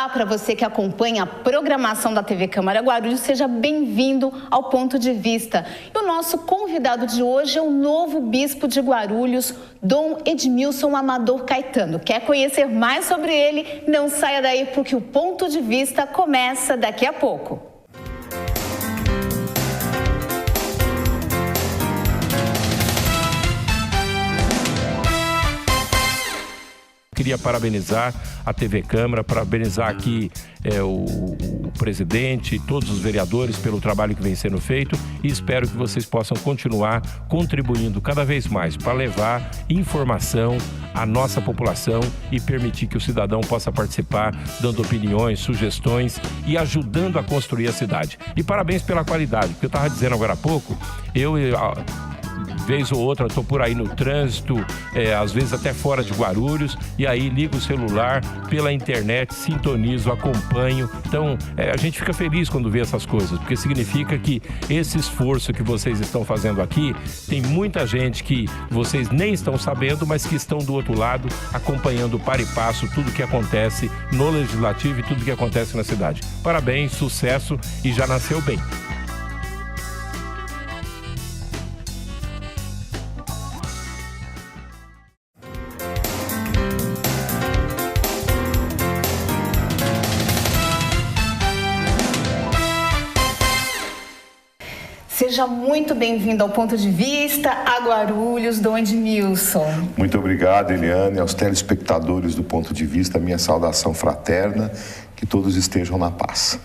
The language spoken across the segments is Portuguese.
Olá para você que acompanha a programação da TV Câmara Guarulhos, seja bem-vindo ao Ponto de Vista. E o nosso convidado de hoje é o novo bispo de Guarulhos, Dom Edmilson Amador Caetano. Quer conhecer mais sobre ele? Não saia daí porque o Ponto de Vista começa daqui a pouco. Queria parabenizar a TV Câmara, parabenizar aqui o presidente e todos os vereadores pelo trabalho que vem sendo feito e espero que vocês possam continuar contribuindo cada vez mais para levar informação à nossa população e permitir que o cidadão possa participar, dando opiniões, sugestões e ajudando a construir a cidade. E parabéns pela qualidade, porque eu estava dizendo agora há pouco, vez ou outra, estou por aí no trânsito, às vezes até fora de Guarulhos, e aí ligo o celular pela internet, sintonizo, acompanho. Então, a gente fica feliz quando vê essas coisas, porque significa que esse esforço que vocês estão fazendo aqui, tem muita gente que vocês nem estão sabendo, mas que estão do outro lado, acompanhando para e passo tudo que acontece no Legislativo e tudo que acontece na cidade. Parabéns, sucesso e já nasceu bem. Seja muito bem-vindo ao Ponto de Vista, a Guarulhos, Dom Edmilson. Muito obrigado, Eliane, aos telespectadores do Ponto de Vista, minha saudação fraterna, que todos estejam na paz.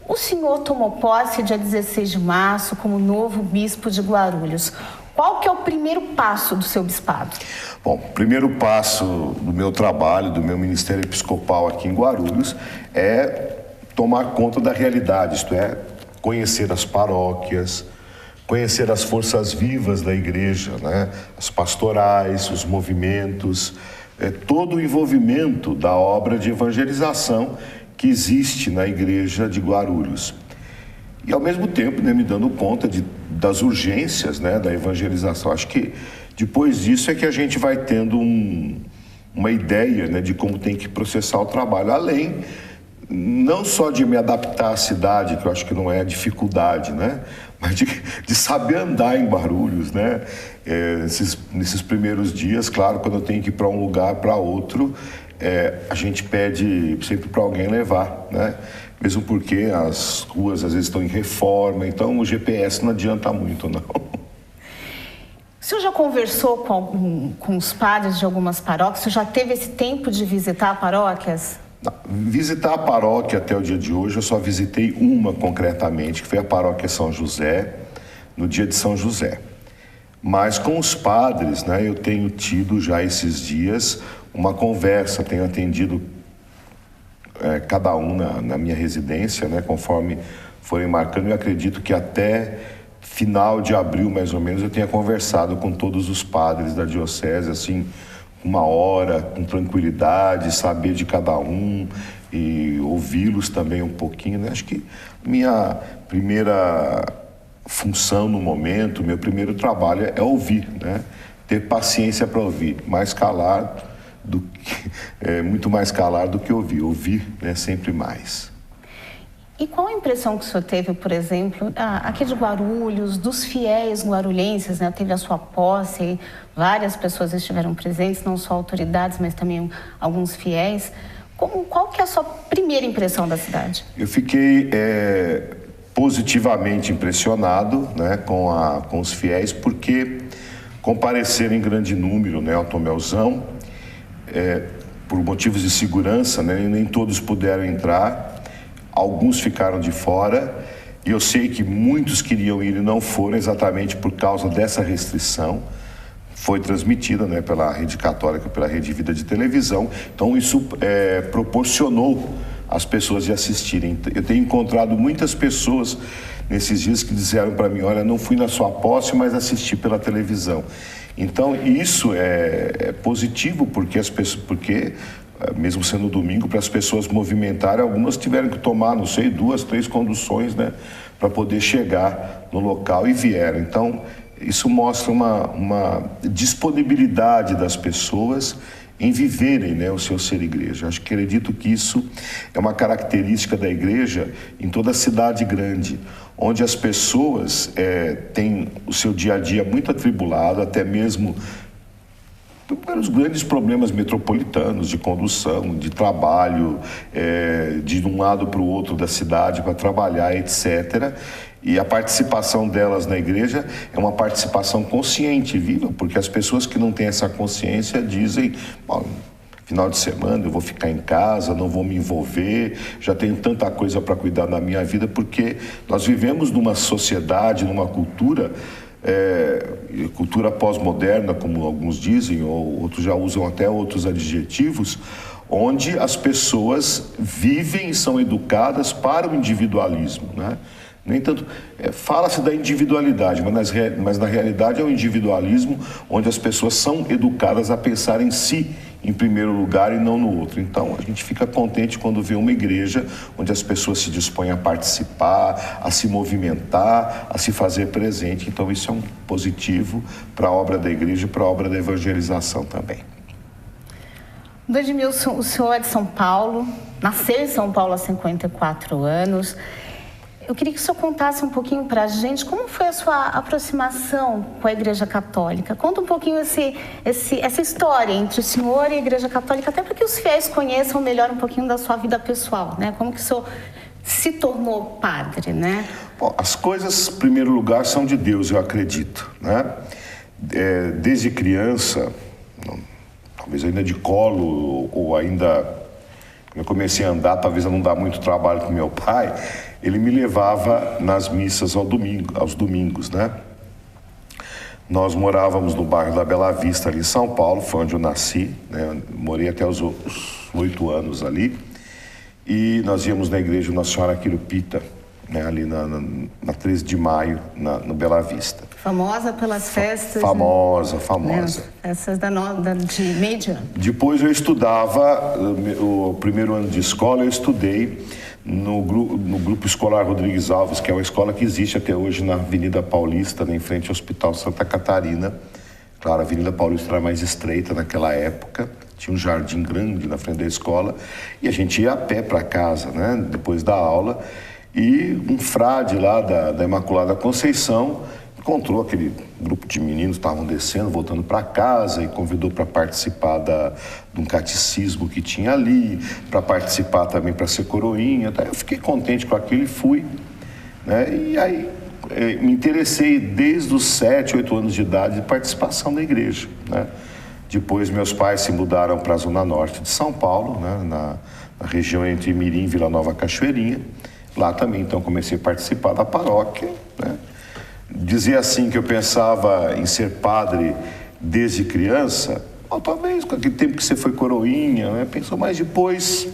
O senhor tomou posse dia 16 de março como novo bispo de Guarulhos. Qual que é o primeiro passo do seu bispado? Bom, o primeiro passo do meu trabalho, do meu ministério episcopal aqui em Guarulhos, é tomar conta da realidade, isto é, conhecer as paróquias, conhecer as forças vivas da igreja, né? As pastorais, os movimentos, todo o envolvimento da obra de evangelização que existe na igreja de Guarulhos. E ao mesmo tempo, né, me dando conta das urgências, né, da evangelização. Acho que depois disso é que a gente vai tendo uma ideia, né, de como tem que processar o trabalho, além não só de me adaptar à cidade, que eu acho que não é a dificuldade, né? Mas de saber andar em Guarulhos, né? Nesses primeiros dias, claro, quando eu tenho que ir para um lugar, para outro, a gente pede sempre para alguém levar, né? Mesmo porque as ruas às vezes estão em reforma, então o GPS não adianta muito, não. O senhor já conversou com os padres de algumas paróquias? O senhor já teve esse tempo de visitar paróquias? Visitar a paróquia até o dia de hoje, eu só visitei uma concretamente, que foi a paróquia São José, no dia de São José. Mas com os padres, né, eu tenho tido já esses dias uma conversa, tenho atendido cada um na minha residência, né, conforme forem marcando. Eu acredito que até final de abril, mais ou menos, eu tenha conversado com todos os padres da diocese, assim, uma hora, com tranquilidade, saber de cada um e ouvi-los também um pouquinho, né? Acho que minha primeira função no momento, meu primeiro trabalho é ouvir, né? Ter paciência para ouvir, muito mais calar do que ouvir, né? Sempre mais. E qual a impressão que o senhor teve, por exemplo, aqui de Guarulhos, dos fiéis guarulhenses, né? Teve a sua posse, várias pessoas estiveram presentes, não só autoridades, mas também alguns fiéis. Qual que é a sua primeira impressão da cidade? Eu fiquei positivamente impressionado, né, com os fiéis, porque compareceram em grande número, né, ao Tomelzão, por motivos de segurança, né, nem todos puderam entrar. Alguns ficaram de fora e eu sei que muitos queriam ir e não foram exatamente por causa dessa restrição. Foi transmitida, né, pela Rede Católica, pela Rede Vida de televisão. Então isso proporcionou as pessoas de assistirem. Eu tenho encontrado muitas pessoas nesses dias que disseram para mim, olha, não fui na sua posse, mas assisti pela televisão. Então isso é positivo porque mesmo sendo domingo, para as pessoas movimentarem, algumas tiveram que tomar, não sei, 2, 3 conduções, né, para poder chegar no local e vieram. Então, isso mostra uma disponibilidade das pessoas em viverem, né, o seu ser igreja. Acho que acredito que isso é uma característica da igreja em toda cidade grande, onde as pessoas têm o seu dia a dia muito atribulado, até mesmo pelos grandes problemas metropolitanos de condução, de trabalho, de um lado para o outro da cidade para trabalhar, etc. E a participação delas na igreja é uma participação consciente, viva, porque as pessoas que não têm essa consciência dizem: bom, final de semana eu vou ficar em casa, não vou me envolver, já tenho tanta coisa para cuidar da minha vida, porque nós vivemos numa sociedade, numa cultura, cultura pós-moderna, como alguns dizem, ou outros já usam até outros adjetivos, onde as pessoas vivem e são educadas para o individualismo, né? Nem tanto, fala-se da individualidade, mas na realidade é o individualismo onde as pessoas são educadas a pensar em si em primeiro lugar e não no outro. Então a gente fica contente quando vê uma igreja onde as pessoas se dispõem a participar, a se movimentar, a se fazer presente. Então isso é um positivo para a obra da igreja e para a obra da evangelização também. Edmilson, o senhor é de São Paulo, nasceu em São Paulo há 54 anos. Eu queria que o senhor contasse um pouquinho para a gente como foi a sua aproximação com a Igreja Católica. Conta um pouquinho essa história entre o senhor e a Igreja Católica, até para que os fiéis conheçam melhor um pouquinho da sua vida pessoal, né? Como que o senhor se tornou padre, né? Bom, as coisas, em primeiro lugar, são de Deus, eu acredito, né? Desde criança, talvez ainda de colo, ou ainda... Eu comecei a andar, talvez a não dar muito trabalho com meu pai, ele me levava nas missas aos domingos, né? Nós morávamos no bairro da Bela Vista, ali em São Paulo, foi onde eu nasci, né? Morei até os 8 anos ali, e nós íamos na igreja Nossa Senhora Quirupita, né? Ali na 13 de maio, no Bela Vista. Famosa pelas festas... Famosa. Festas de meio de ano. Depois eu estudava, o primeiro ano de escola eu estudei no Grupo Escolar Rodrigues Alves, que é uma escola que existe até hoje na Avenida Paulista, né, em frente ao Hospital Santa Catarina. Claro, a Avenida Paulista era mais estreita naquela época, tinha um jardim grande na frente da escola, e a gente ia a pé para casa, né, depois da aula, e um frade lá da Imaculada Conceição encontrou aquele grupo de meninos que estavam descendo, voltando para casa, e convidou para participar de um catecismo que tinha ali, para participar também, para ser coroinha. Eu fiquei contente com aquilo e fui, né? E aí me interessei desde os 7, 8 anos de idade de participação da igreja, né? Depois meus pais se mudaram para a Zona Norte de São Paulo, né? Na região entre Mirim e Vila Nova Cachoeirinha. Lá também, então, comecei a participar da paróquia, né? Dizer assim que eu pensava em ser padre desde criança, talvez com aquele tempo que você foi coroinha, né? Pensou, mas depois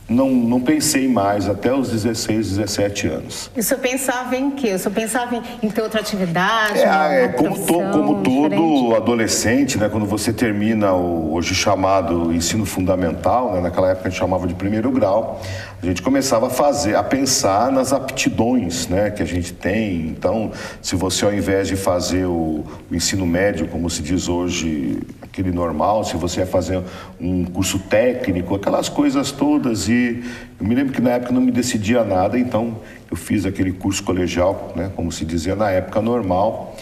não pensei mais, até os 16, 17 anos. E o senhor pensava em quê? O senhor pensava em ter outra atividade? Como todo adolescente, né? Quando você termina o hoje chamado ensino fundamental, né? Naquela época a gente chamava de primeiro grau, a gente começava a pensar nas aptidões, né, que a gente tem. Então, se você, ao invés de fazer o ensino médio, como se diz hoje, aquele normal, se você ia fazer um curso técnico, aquelas coisas todas. E eu me lembro que na época não me decidia nada, então eu fiz aquele curso colegial, né, como se dizia na época, normal.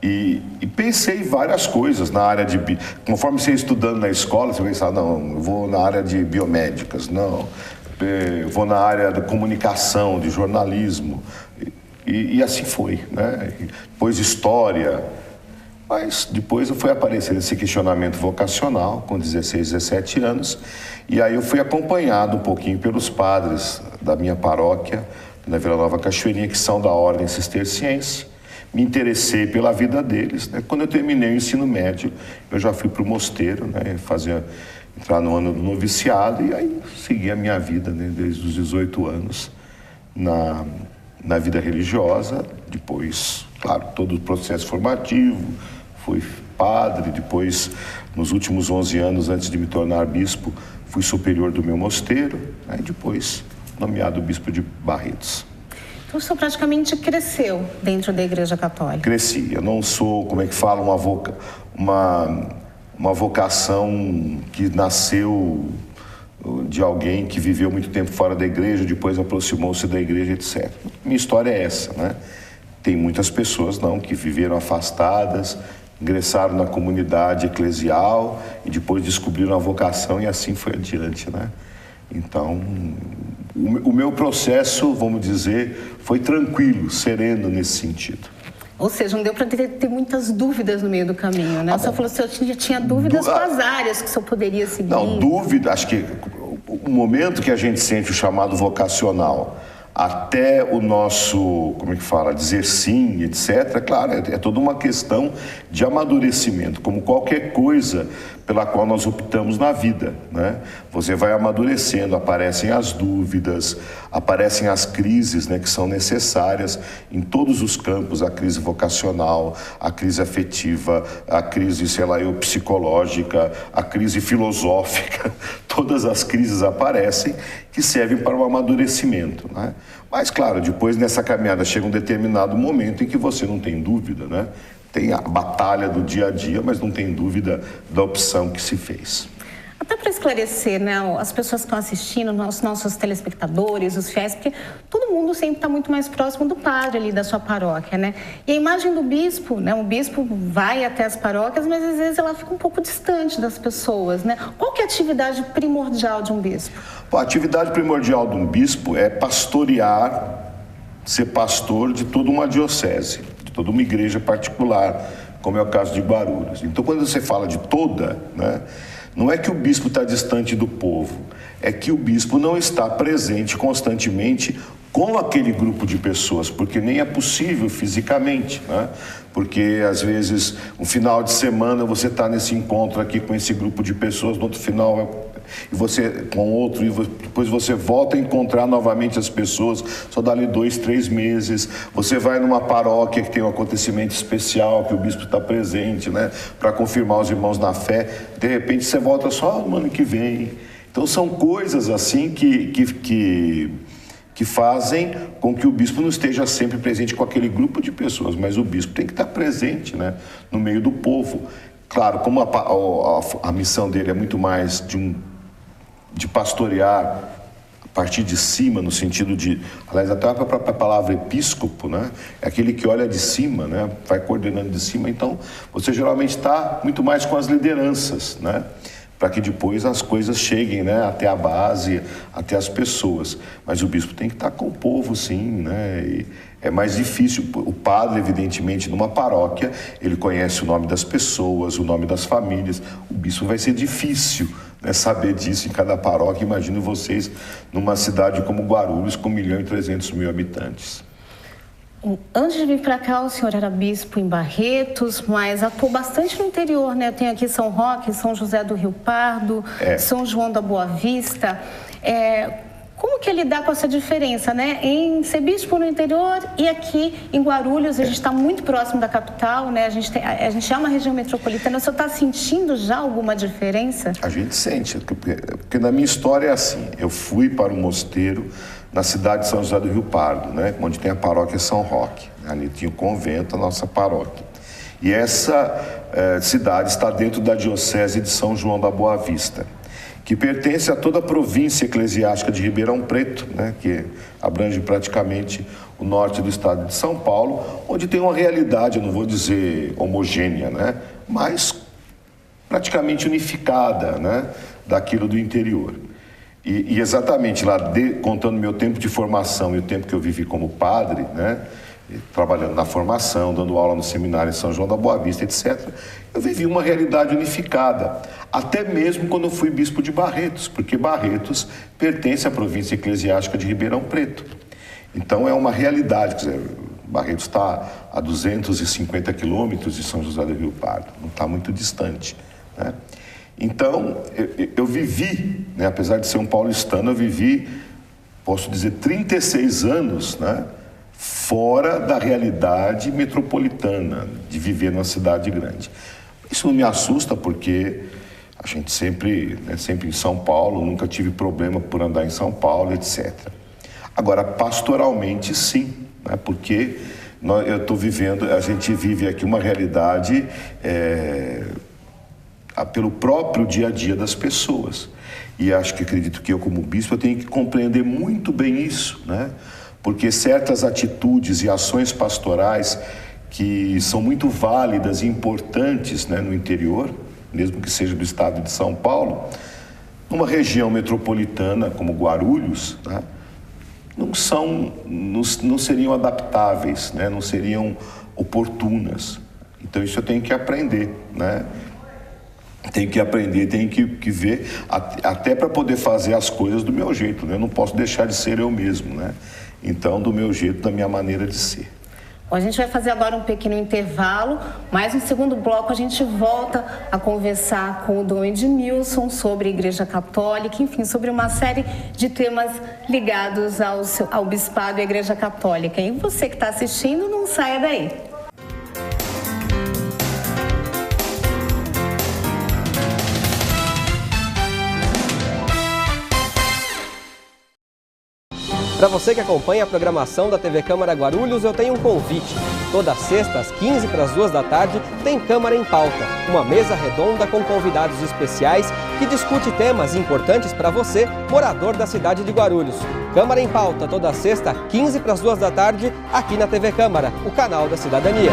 E pensei em várias coisas na área de... Conforme você ia estudando na escola, você pensava, não, eu vou na área de biomédicas, não... vou na área da comunicação, de jornalismo, e assim foi, né? Depois história, mas depois foi aparecendo esse questionamento vocacional com 16, 17 anos, e aí eu fui acompanhado um pouquinho pelos padres da minha paróquia, na Vila Nova Cachoeirinha, que são da Ordem Cisterciense. Me interessei pela vida deles, né? Quando eu terminei o ensino médio, eu já fui para o mosteiro, né? Entrar no ano do noviciado, e aí segui a minha vida, né, desde os 18 anos na vida religiosa. Depois, claro, todo o processo formativo, fui padre. Depois, nos últimos 11 anos, antes de me tornar bispo, fui superior do meu mosteiro, né, depois nomeado bispo de Barretos. Então o senhor praticamente cresceu dentro da Igreja Católica? Cresci. Eu não sou, como é que fala, uma vocação que nasceu de alguém que viveu muito tempo fora da igreja, depois aproximou-se da igreja, etc. Minha história é essa, né? Tem muitas pessoas não, que viveram afastadas, ingressaram na comunidade eclesial e depois descobriram a vocação e assim foi adiante, né? Então, o meu processo, vamos dizer, foi tranquilo, sereno nesse sentido. Ou seja, não deu para ter muitas dúvidas no meio do caminho, né? O senhor falou que o senhor tinha dúvidas com as áreas que o senhor poderia seguir. Não, dúvida, acho que o momento que a gente sente o chamado vocacional até o nosso, como é que fala, dizer sim, etc., claro, é toda uma questão de amadurecimento, como qualquer coisa pela qual nós optamos na vida, né? Você vai amadurecendo, aparecem as dúvidas, aparecem as crises, né, que são necessárias em todos os campos, a crise vocacional, a crise afetiva, a crise, psicológica, a crise filosófica, todas as crises aparecem que servem para o amadurecimento, né? Mas, claro, depois nessa caminhada chega um determinado momento em que você não tem dúvida, né? Tem a batalha do dia a dia, mas não tem dúvida da opção que se fez. Até para esclarecer, né, as pessoas que estão assistindo, os nossos telespectadores, os fiéis, porque todo mundo sempre está muito mais próximo do padre ali da sua paróquia, né? E a imagem do bispo, né, o bispo vai até as paróquias, mas às vezes ela fica um pouco distante das pessoas, né? Qual que é a atividade primordial de um bispo? Bom, a atividade primordial de um bispo é pastorear, ser pastor de toda uma diocese, de toda uma igreja particular, como é o caso de Guarulhos. Então, quando você fala de toda, né, não é que o bispo está distante do povo, é que o bispo não está presente constantemente com aquele grupo de pessoas, porque nem é possível fisicamente, né? Porque às vezes um final de semana você está nesse encontro aqui com esse grupo de pessoas, no outro final e você com outro, e depois você volta a encontrar novamente as pessoas, só dá ali 2, 3 meses, você vai numa paróquia que tem um acontecimento especial, que o bispo está presente, né, para confirmar os irmãos na fé, de repente você volta só no ano que vem. Então são coisas assim que fazem com que o bispo não esteja sempre presente com aquele grupo de pessoas, mas o bispo tem que estar presente, né, no meio do povo. Claro, como a missão dele é muito mais de pastorear a partir de cima, no sentido de, aliás, até a própria palavra episcopo, né, é aquele que olha de cima, né, vai coordenando de cima, então você geralmente está muito mais com as lideranças, né, para que depois as coisas cheguem, né, até a base, até as pessoas. Mas o bispo tem que estar com o povo, sim, né? E é mais difícil. O padre, evidentemente, numa paróquia, ele conhece o nome das pessoas, o nome das famílias. O bispo vai ser difícil, né, saber disso em cada paróquia. Imagino vocês numa cidade como Guarulhos, com 1.300.000 habitantes. Antes de vir para cá, o senhor era bispo em Barretos, mas atuou bastante no interior, né? Eu tenho aqui São Roque, São José do Rio Pardo, São João da Boa Vista. Como que é lidar com essa diferença, né? Em ser bispo no interior e aqui em Guarulhos, a gente está muito próximo da capital, né? A gente é uma região metropolitana. O senhor está sentindo já alguma diferença? A gente sente, porque na minha história é assim. Eu fui para o mosteiro na cidade de São José do Rio Pardo, né, onde tem a paróquia São Roque. Ali tinha o convento, a nossa paróquia. E essa cidade está dentro da diocese de São João da Boa Vista, que pertence a toda a província eclesiástica de Ribeirão Preto, né, que abrange praticamente o norte do estado de São Paulo, onde tem uma realidade, eu não vou dizer homogênea, né, mas praticamente unificada, né, daquilo do interior. E exatamente lá, contando meu tempo de formação e o tempo que eu vivi como padre, né, trabalhando na formação, dando aula no seminário em São João da Boa Vista, etc., eu vivi uma realidade unificada, até mesmo quando eu fui bispo de Barretos, porque Barretos pertence à província eclesiástica de Ribeirão Preto. Então é uma realidade, quer dizer, Barretos está a 250 quilômetros de São José do Rio Pardo, não está muito distante, né? Então, eu vivi, né, apesar de ser um paulistano, eu vivi, posso dizer, 36 anos, né, fora da realidade metropolitana, de viver numa cidade grande. Isso não me assusta, porque a gente sempre em São Paulo, nunca tive problema por andar em São Paulo, etc. Agora, pastoralmente, sim, né, porque eu estou vivendo, a gente vive aqui uma realidade pelo próprio dia a dia das pessoas. E acredito que eu, como bispo, eu tenho que compreender muito bem isso, né? Porque certas atitudes e ações pastorais que são muito válidas e importantes, né, no interior, mesmo que seja do estado de São Paulo, numa região metropolitana como Guarulhos, né, não seriam adaptáveis, né, não seriam oportunas. Então isso eu tenho que aprender, né? Tenho que aprender, tenho que ver, até para poder fazer as coisas do meu jeito, né? Eu não posso deixar de ser eu mesmo, né? Então, do meu jeito, da minha maneira de ser. Bom, a gente vai fazer agora um pequeno intervalo, mas no segundo bloco a gente volta a conversar com o Dom Edmilson sobre a Igreja Católica, enfim, sobre uma série de temas ligados ao Bispado e à Igreja Católica. E você que está assistindo, não saia daí. Para você que acompanha a programação da TV Câmara Guarulhos, eu tenho um convite. Toda sexta, às 15 para as 2 da tarde, tem Câmara em Pauta, uma mesa redonda com convidados especiais que discute temas importantes para você, morador da cidade de Guarulhos. Câmara em Pauta, toda sexta, 15 para as 2 da tarde, aqui na TV Câmara, o canal da cidadania.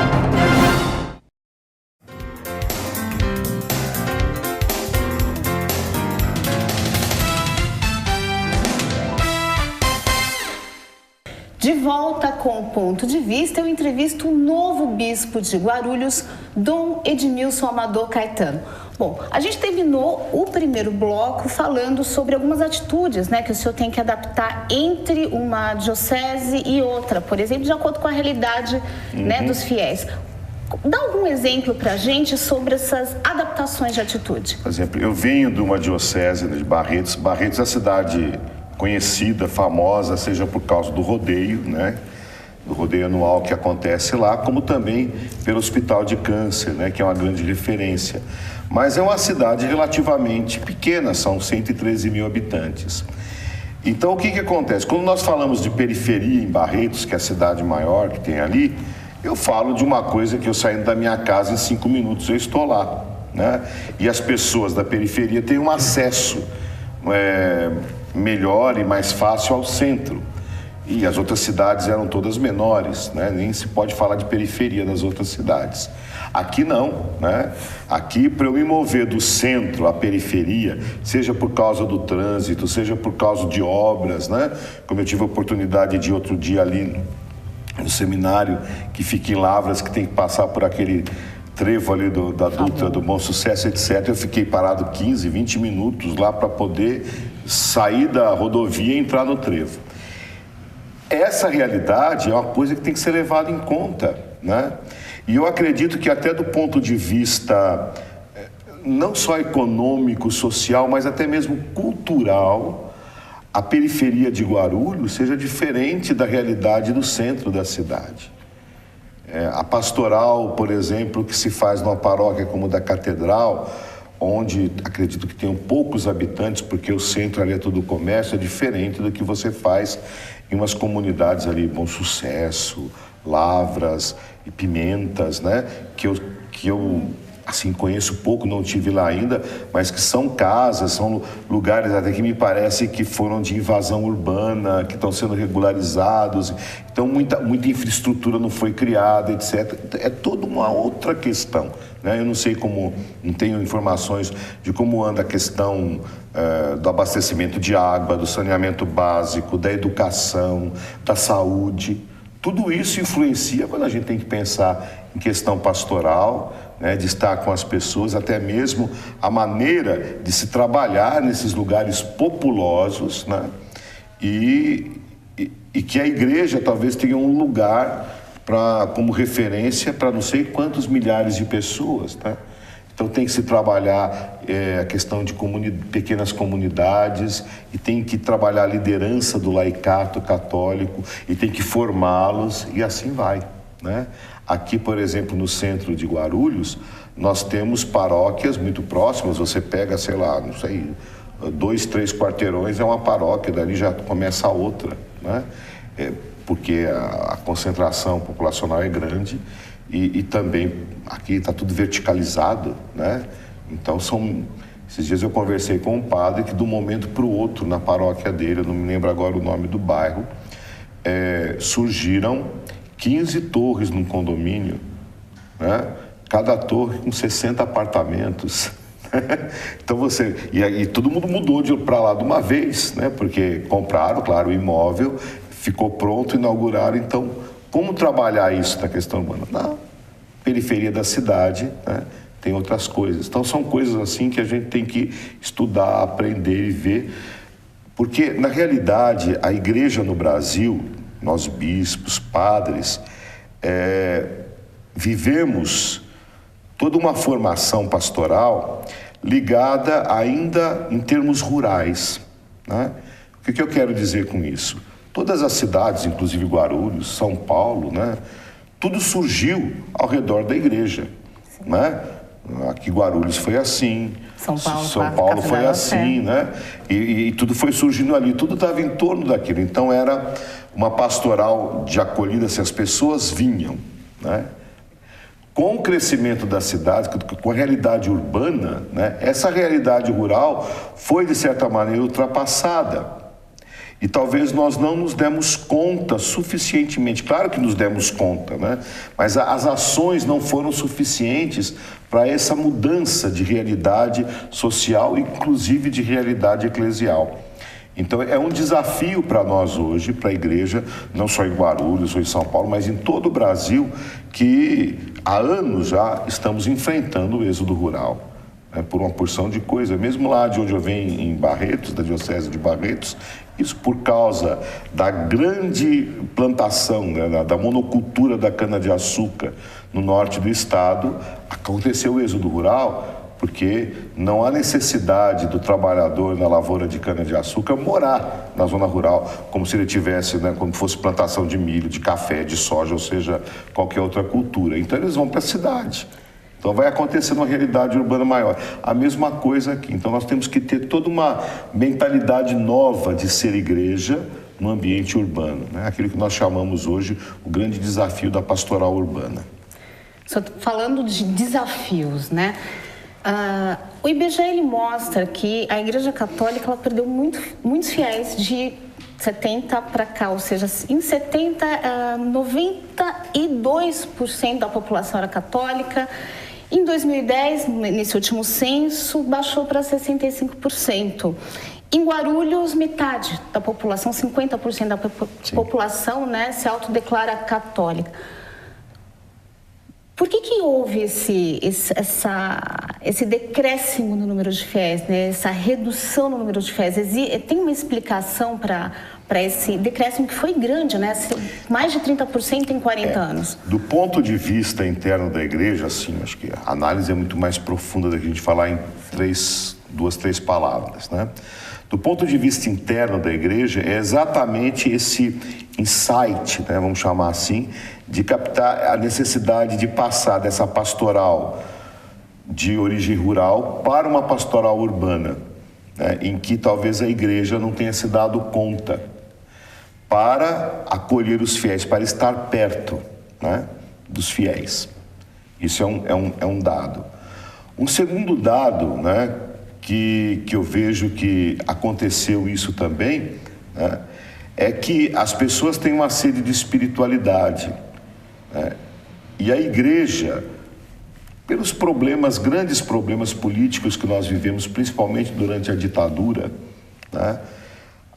De volta com o Ponto de Vista, eu entrevisto o novo bispo de Guarulhos, Dom Edmilson Amador Caetano. Bom, a gente terminou o primeiro bloco falando sobre algumas atitudes, né, que o senhor tem que adaptar entre uma diocese e outra, por exemplo, de acordo com a realidade, né, dos fiéis. Dá algum exemplo para a gente sobre essas adaptações de atitude? Por exemplo, eu venho de uma diocese de Barretos. Barretos é a cidade conhecida, famosa, seja por causa do rodeio, né? Do rodeio anual que acontece lá, como também pelo Hospital de Câncer, né? Que é uma grande referência. Mas é uma cidade relativamente pequena, são 113 mil habitantes. Então, o que acontece? Quando nós falamos de periferia em Barretos, que é a cidade maior que tem ali, eu falo de uma coisa que eu saindo da minha casa em 5 minutos eu estou lá, né? E as pessoas da periferia têm um acesso melhor e mais fácil ao centro. E as outras cidades eram todas menores, né? Nem se pode falar de periferia das outras cidades. Aqui não, né? Aqui, para eu me mover do centro à periferia, seja por causa do trânsito, seja por causa de obras, né? Como eu tive a oportunidade de outro dia ali no seminário, que fica em Lavras, que tem que passar por aquele trevo ali da Dutra, do Bom Sucesso, etc. Eu fiquei parado 15, 20 minutos lá para poder sair da rodovia e entrar no trevo. Essa realidade é uma coisa que tem que ser levada em conta, né? E eu acredito que até do ponto de vista não só econômico, social, mas até mesmo cultural, a periferia de Guarulhos seja diferente da realidade do centro da cidade. A pastoral, por exemplo, que se faz numa paróquia como da Catedral, onde acredito que tenham poucos habitantes, porque o centro ali é tudo comércio, é diferente do que você faz em umas comunidades ali, Bom Sucesso, Lavras e Pimentas, né? Que eu assim, conheço pouco, não tive lá ainda, mas que são casas, são lugares até que me parece que foram de invasão urbana, que estão sendo regularizados, então muita infraestrutura não foi criada, etc. É toda uma outra questão, né? Eu não sei como, não tenho informações de como anda a questão do abastecimento de água, do saneamento básico, da educação, da saúde. Tudo isso influencia quando a gente tem que pensar em questão pastoral, né, de estar com as pessoas, até mesmo a maneira de se trabalhar nesses lugares populosos, né, e que a igreja talvez tenha um lugar como referência para não sei quantos milhares de pessoas, né? Então tem que se trabalhar a questão de pequenas comunidades, e tem que trabalhar a liderança do laicato católico, e tem que formá-los, e assim vai, né? Aqui, por exemplo, no centro de Guarulhos, nós temos paróquias muito próximas. Você pega, sei lá, não sei, 2, 3 quarteirões é uma paróquia, dali já começa a outra, né? Porque a concentração populacional é grande, e também aqui está tudo verticalizado, né? Então esses dias eu conversei com um padre que de um momento para o outro, na paróquia dele, eu não me lembro agora o nome do bairro, surgiram 15 torres num condomínio, né? Cada torre com 60 apartamentos. Então e todo mundo mudou para lá de uma vez, né? Porque compraram, claro, o imóvel, ficou pronto, inauguraram. Então, como trabalhar isso na questão urbana? Na periferia da cidade, né? Tem outras coisas. Então, são coisas assim que a gente tem que estudar, aprender e ver. Porque, na realidade, a igreja no Brasil, nós bispos, padres, vivemos toda uma formação pastoral ligada ainda em termos rurais, né? O que eu quero dizer com isso? Todas as cidades, inclusive Guarulhos, São Paulo, né? Tudo surgiu ao redor da igreja, né? Aqui Guarulhos foi assim, São Paulo foi assim, né? E tudo foi surgindo ali, tudo estava em torno daquilo. Então era uma pastoral de acolhida, se as pessoas vinham, né? Com o crescimento da cidade, com a realidade urbana, né? Essa realidade rural foi, de certa maneira, ultrapassada. E talvez nós não nos demos conta suficientemente. Claro que nos demos conta, né? Mas as ações não foram suficientes para essa mudança de realidade social, inclusive de realidade eclesial. Então é um desafio para nós hoje, para a igreja, não só em Guarulhos ou em São Paulo, mas em todo o Brasil, que há anos já estamos enfrentando o êxodo rural, né, por uma porção de coisa. Mesmo lá de onde eu venho, em Barretos, da Diocese de Barretos, isso por causa da grande plantação, né, da monocultura da cana-de-açúcar no norte do estado, aconteceu o êxodo rural, porque não há necessidade do trabalhador na lavoura de cana-de-açúcar morar na zona rural, como se ele tivesse, né, como fosse plantação de milho, de café, de soja, ou seja, qualquer outra cultura. Então eles vão para a cidade. Então vai acontecer uma realidade urbana maior. A mesma coisa aqui. Então nós temos que ter toda uma mentalidade nova de ser igreja no ambiente urbano, né? Aquilo que nós chamamos hoje o grande desafio da pastoral urbana. Falando de desafios, né? O IBGE ele mostra que a Igreja Católica ela perdeu muitos fiéis de 70 para cá, ou seja, em 70, 92% da população era católica. Em 2010, nesse último censo, baixou para 65%. Em Guarulhos, metade da população, 50% da população, né, se autodeclara católica. Por que houve esse decréscimo no número de fiéis, né? Essa redução no número de fiéis? Tem uma explicação para esse decréscimo que foi grande, né? Mais de 30% em 40 anos. Do ponto de vista interno da igreja, assim, acho que a análise é muito mais profunda da que a gente falar em duas, três palavras, né? Do ponto de vista interno da igreja, é exatamente esse insight, né, vamos chamar assim, de captar a necessidade de passar dessa pastoral de origem rural para uma pastoral urbana, né, em que talvez a igreja não tenha se dado conta para acolher os fiéis, para estar perto, né, dos fiéis. Isso é um dado. Um segundo dado, né, que eu vejo que aconteceu isso também, né, é que as pessoas têm uma sede de espiritualidade, né, e a igreja, pelos grandes problemas políticos que nós vivemos, principalmente durante a ditadura, né,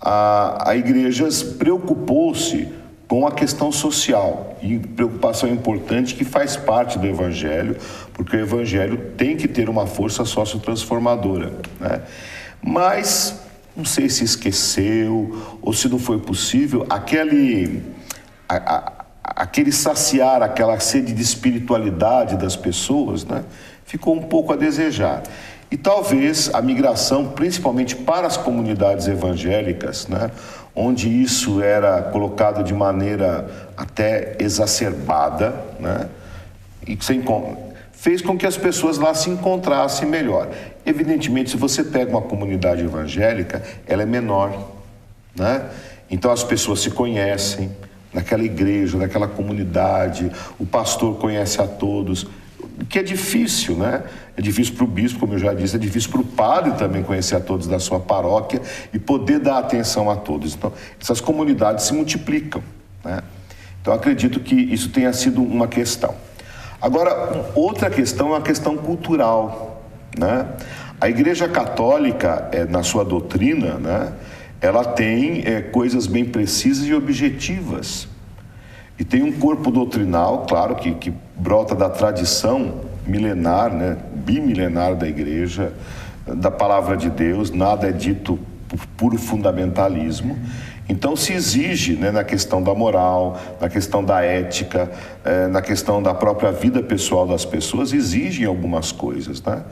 a igreja preocupou-se com a questão social, e preocupação importante que faz parte do Evangelho, porque o Evangelho tem que ter uma força sociotransformadora, né? Mas, não sei se esqueceu, ou se não foi possível, aquele saciar, aquela sede de espiritualidade das pessoas, né, ficou um pouco a desejar. E talvez a migração, principalmente para as comunidades evangélicas, né, onde isso era colocado de maneira até exacerbada, né, e fez com que as pessoas lá se encontrassem melhor. Evidentemente, se você pega uma comunidade evangélica, ela é menor, né? Então as pessoas se conhecem naquela igreja, naquela comunidade, o pastor conhece a todos. que é difícil, né? É difícil para o bispo, como eu já disse, é difícil para o padre também conhecer a todos da sua paróquia e poder dar atenção a todos. Então, essas comunidades se multiplicam, né? Então, acredito que isso tenha sido uma questão. Agora, outra questão é a questão cultural, né? A Igreja Católica, na sua doutrina, né, ela tem coisas bem precisas e objetivas. E tem um corpo doutrinal, claro, que brota da tradição milenar, né, bimilenar da Igreja, da Palavra de Deus, nada é dito por puro fundamentalismo. Então se exige, né, na questão da moral, na questão da ética, na questão da própria vida pessoal das pessoas, exigem algumas coisas, né?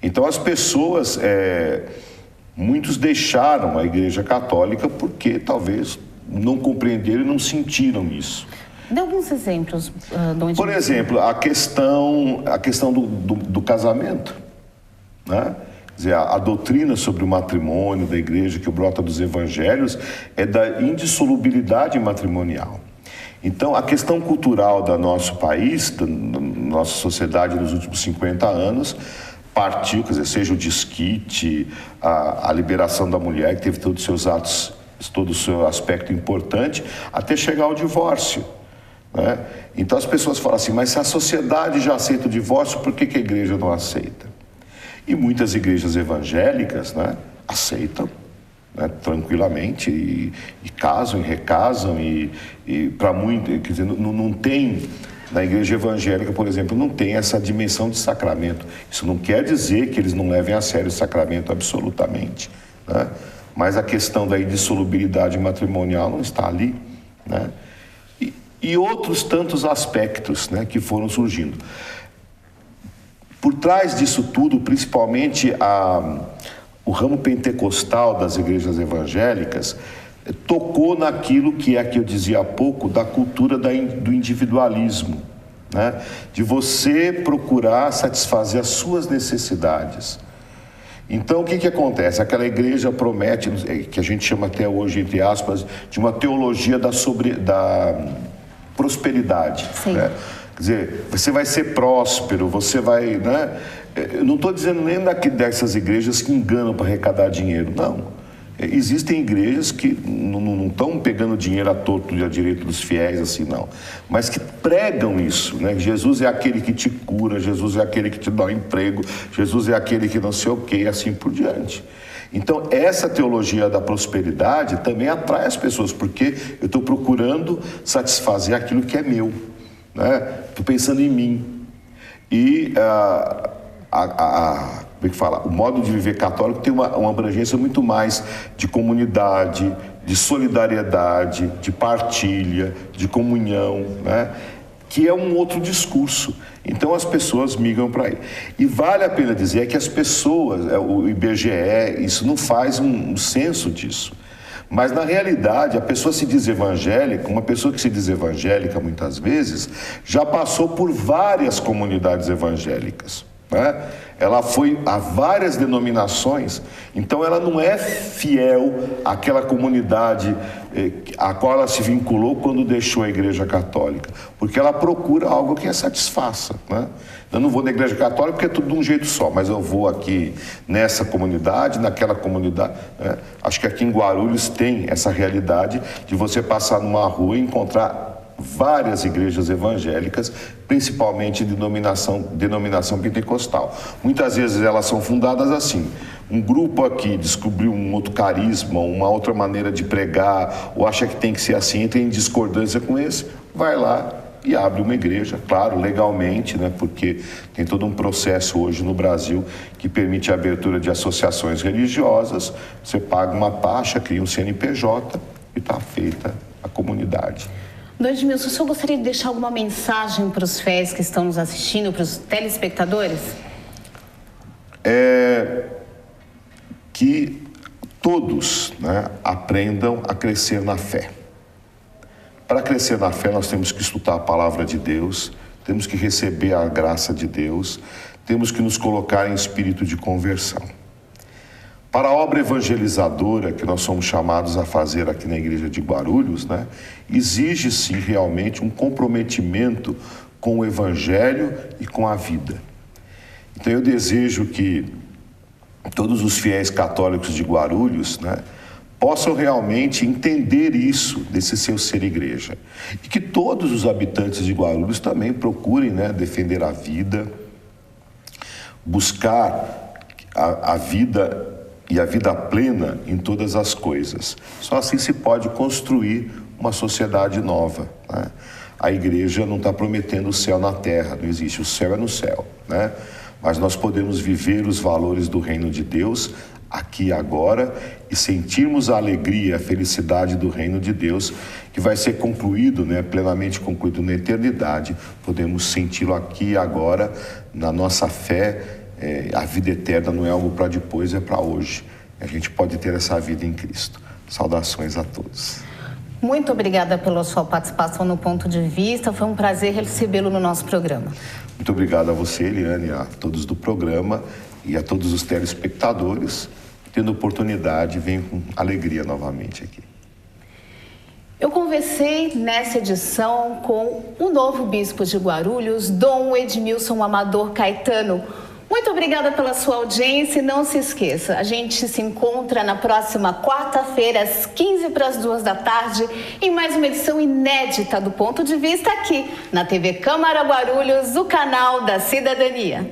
Então as pessoas, muitos deixaram a Igreja Católica porque talvez não compreenderam e não sentiram isso. Dê alguns exemplos, Dom Edmilson. Por exemplo, a questão do casamento, né? Quer dizer, a doutrina sobre o matrimônio da Igreja que brota dos Evangelhos é da indissolubilidade matrimonial. Então, a questão cultural do nosso país, da nossa sociedade nos últimos 50 anos, partiu, quer dizer, seja o desquite, a liberação da mulher, que teve todos os seus atos, todo o seu aspecto importante, até chegar ao divórcio, né? Então as pessoas falam assim, mas se a sociedade já aceita o divórcio, por que a Igreja não aceita? E muitas igrejas evangélicas, né, aceitam, né, tranquilamente, e casam, e recasam, e para muito, quer dizer, não tem... Na igreja evangélica, por exemplo, não tem essa dimensão de sacramento. Isso não quer dizer que eles não levem a sério o sacramento absolutamente, né? Mas a questão da indissolubilidade matrimonial não está ali, né? E outros tantos aspectos, né, que foram surgindo. Por trás disso tudo, principalmente o ramo pentecostal das igrejas evangélicas, tocou naquilo que eu dizia há pouco, da cultura do individualismo, né? De você procurar satisfazer as suas necessidades. Então, o que acontece? Aquela igreja promete, que a gente chama até hoje, entre aspas, de uma teologia da prosperidade, né? Quer dizer, você vai ser próspero, você vai, né? Eu não estou dizendo nem dessas igrejas que enganam para arrecadar dinheiro, não. Existem igrejas que não estão pegando dinheiro à torto e à direito dos fiéis, assim, não. Mas que pregam isso, né? Jesus é aquele que te cura, Jesus é aquele que te dá um emprego, Jesus é aquele que não sei o quê, e assim por diante. Então, essa teologia da prosperidade também atrai as pessoas, porque eu estou procurando satisfazer aquilo que é meu, né? Estou pensando em mim. E como é que fala? O modo de viver católico tem uma abrangência muito mais de comunidade, de solidariedade, de partilha, de comunhão, né? Que é um outro discurso. Então as pessoas migram para aí. E vale a pena dizer que as pessoas, o IBGE, isso não faz um censo disso. Mas na realidade, a pessoa se diz evangélica, uma pessoa que se diz evangélica muitas vezes, já passou por várias comunidades evangélicas, né? Ela foi a várias denominações, então ela não é fiel àquela comunidade a qual ela se vinculou quando deixou a Igreja Católica, porque ela procura algo que a satisfaça, né? Eu não vou na Igreja Católica porque é tudo de um jeito só, mas eu vou aqui nessa comunidade, naquela comunidade, né? Acho que aqui em Guarulhos tem essa realidade de você passar numa rua e encontrar várias igrejas evangélicas, principalmente de denominação pentecostal. Muitas vezes elas são fundadas assim. Um grupo aqui descobriu um outro carisma, uma outra maneira de pregar, ou acha que tem que ser assim, entra em discordância com esse, vai lá e abre uma igreja, claro, legalmente, né? Porque tem todo um processo hoje no Brasil que permite a abertura de associações religiosas, você paga uma taxa, cria um CNPJ e está feita a comunidade. Dom Edmilson, o senhor gostaria de deixar alguma mensagem para os fiéis que estão nos assistindo, para os telespectadores? Que todos, né, aprendam a crescer na fé. Para crescer na fé, nós temos que estudar a palavra de Deus, temos que receber a graça de Deus, temos que nos colocar em espírito de conversão. Para a obra evangelizadora que nós somos chamados a fazer aqui na Igreja de Guarulhos, né, exige sim realmente um comprometimento com o Evangelho e com a vida. Então eu desejo que todos os fiéis católicos de Guarulhos, né, possam realmente entender isso, desse seu ser igreja. E que todos os habitantes de Guarulhos também procurem, né, defender a vida, buscar a vida e a vida plena em todas as coisas. Só assim se pode construir uma sociedade nova, né? A igreja não está prometendo o céu na terra, não existe, o céu é no céu, né? Mas nós podemos viver os valores do reino de Deus aqui e agora e sentirmos a alegria e a felicidade do reino de Deus, que vai ser concluído, né, plenamente concluído na eternidade. Podemos senti-lo aqui e agora, na nossa fé. A vida eterna não é algo para depois, é para hoje. A gente pode ter essa vida em Cristo. Saudações a todos. Muito obrigada pela sua participação no Ponto de Vista. Foi um prazer recebê-lo no nosso programa. Muito obrigado a você, Eliane, a todos do programa e a todos os telespectadores. Tendo oportunidade, venho com alegria novamente aqui. Eu conversei nessa edição com o novo bispo de Guarulhos, Dom Edmilson Amador Caetano. Muito obrigada pela sua audiência e não se esqueça, a gente se encontra na próxima quarta-feira, às 2:15 da tarde, em mais uma edição inédita do Ponto de Vista aqui, na TV Câmara Guarulhos, o canal da cidadania.